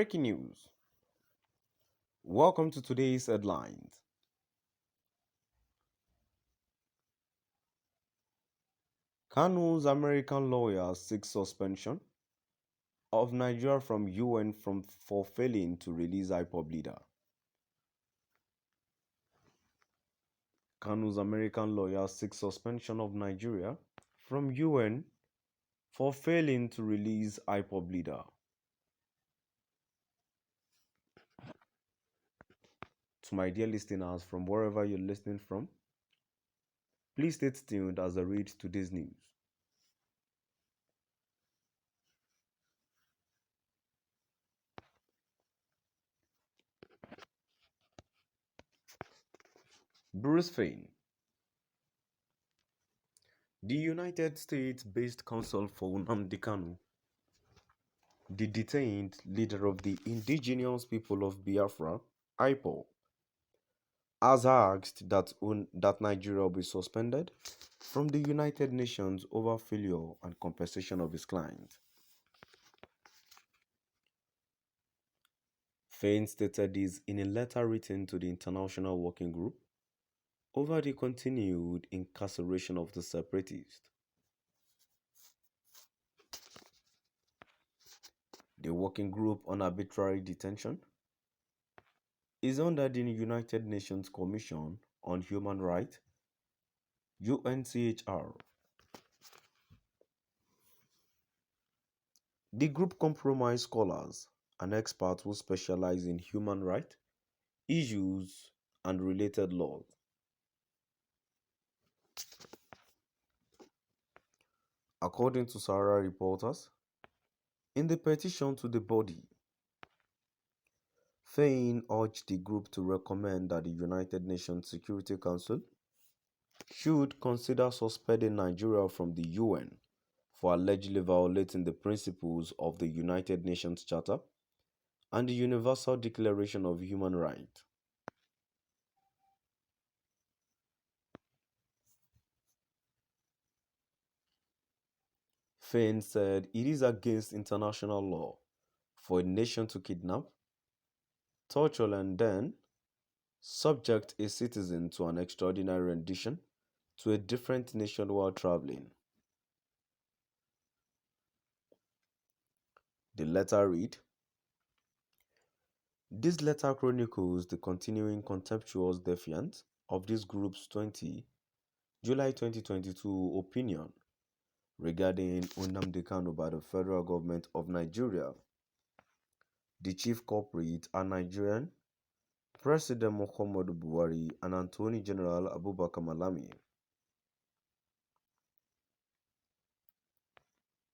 Breaking news. Welcome to today's headlines. Kanu'S American lawyer seeks suspension of Nigeria from UN for failing to release IPOB leader. Kanu'S American lawyer seeks suspension of Nigeria from UN for failing to release IPOB leader. To my dear listeners from wherever you're listening from, please stay tuned as I read today's news. Bruce Fein. The United States-based counsel for Nnamdi Kanu, the detained leader of the indigenous people of Biafra, IPOB, has asked that Nigeria be suspended from the United Nations over failure and compensation of his client. Fein stated this in a letter written to the International Working Group over the continued incarceration of the separatists. The Working Group on Arbitrary Detention is under the United Nations Commission on Human Rights, UNCHR. The group comprises scholars and experts who specialize in human rights issues and related laws. According to Sahara reporters, in the petition to the body, Fein urged the group to recommend that the United Nations Security Council should consider suspending Nigeria from the UN for allegedly violating the principles of the United Nations Charter and the Universal Declaration of Human Rights. Fein said it is against international law for a nation to kidnap, torture, and then subject a citizen to an extraordinary rendition to a different nation while traveling. The letter read, "This letter chronicles the continuing contemptuous defiance of this group's July 2022 opinion regarding Nnamdi Kanu by the federal government of Nigeria. The chief culprit are Nigerian President Muhammadu Buhari and Attorney General Abubakar Malami.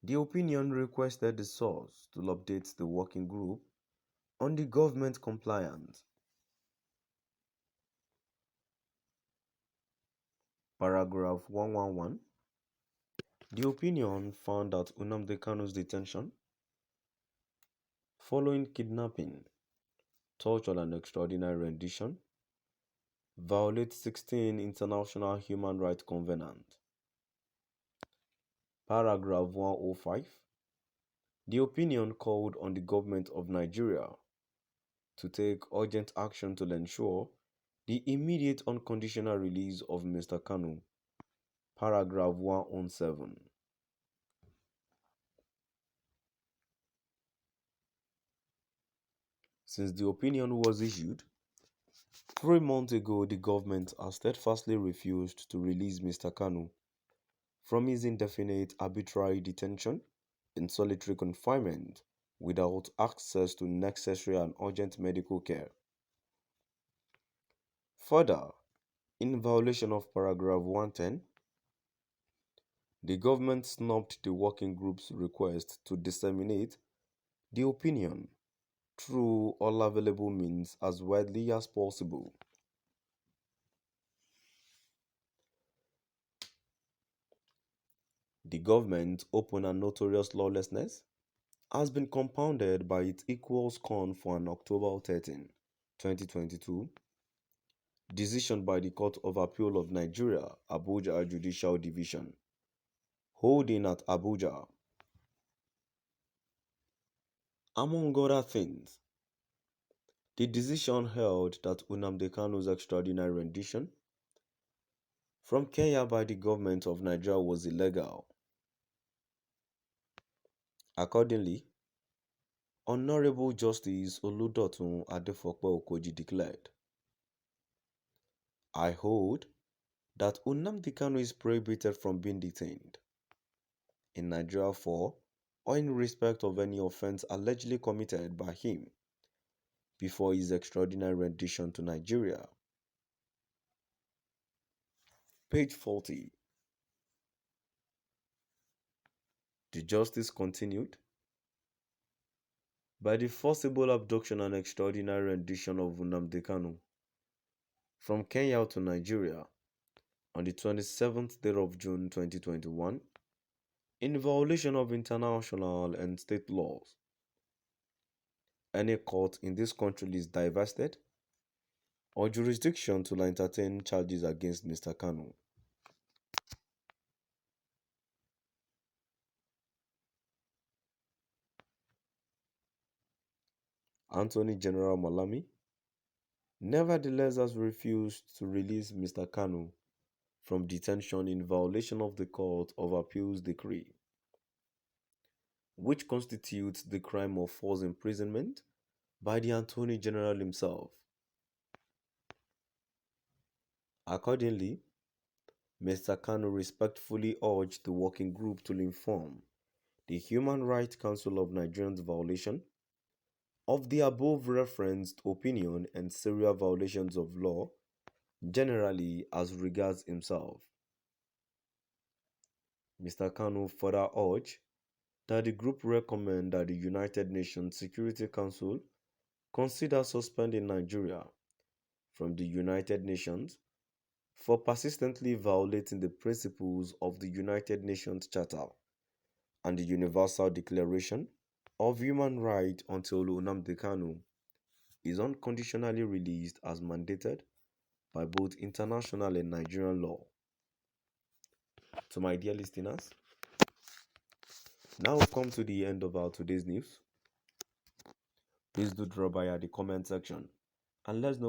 The opinion requested the source to update the working group on the government compliance. Paragraph 111. The opinion found that Nnamdi Kanu's detention following kidnapping, torture, and extraordinary rendition violates 16 international human rights covenants. Paragraph 105. The opinion called on the government of Nigeria to take urgent action to ensure the immediate unconditional release of Mr. Kanu. Paragraph 107. Since the opinion was issued 3 months ago, the government has steadfastly refused to release Mr. Kanu from his indefinite arbitrary detention in solitary confinement without access to necessary and urgent medical care. Further, in violation of paragraph 110, the government snubbed the working group's request to disseminate the opinion through all available means as widely as possible. The government's open and notorious lawlessness has been compounded by its equal scorn for an October 13, 2022 decision by the Court of Appeal of Nigeria, Abuja Judicial Division, holding at Abuja, Among other things, the decision held that Nnamdi Kanu's extraordinary rendition from Kenya by the government of Nigeria was illegal. Accordingly, Honorable Justice Oludotun Adefope Okoji declared, I hold that Nnamdi Kanu is prohibited from being detained in Nigeria for or in respect of any offense allegedly committed by him before his extraordinary rendition to Nigeria. Page 40. The justice continued, by the forcible abduction and extraordinary rendition of Nnamdi Kanu from Kenya to Nigeria on the 27th day of June 2021, in violation of international and state laws, any court in this country is divested or jurisdiction to entertain charges against Mr. Kanu. Anthony General Malami nevertheless has refused to release Mr. Kanu from detention in violation of the Court of Appeal's decree, which constitutes the crime of false imprisonment by the Attorney General himself. Accordingly, Mr. Kanu respectfully urged the working group to inform the Human Rights Council of Nigeria's violation of the above referenced opinion and serious violations of law generally as regards himself. Mr. Kanu further urged that the group recommend that the United Nations Security Council consider suspending Nigeria from the United Nations for persistently violating the principles of the United Nations Charter and the Universal Declaration of Human Rights until Nnamdi Kanu is unconditionally released as mandated by both international and Nigerian law. To my dear listeners, now we've come to the end of our today's news. Please do drop by at the comment section and let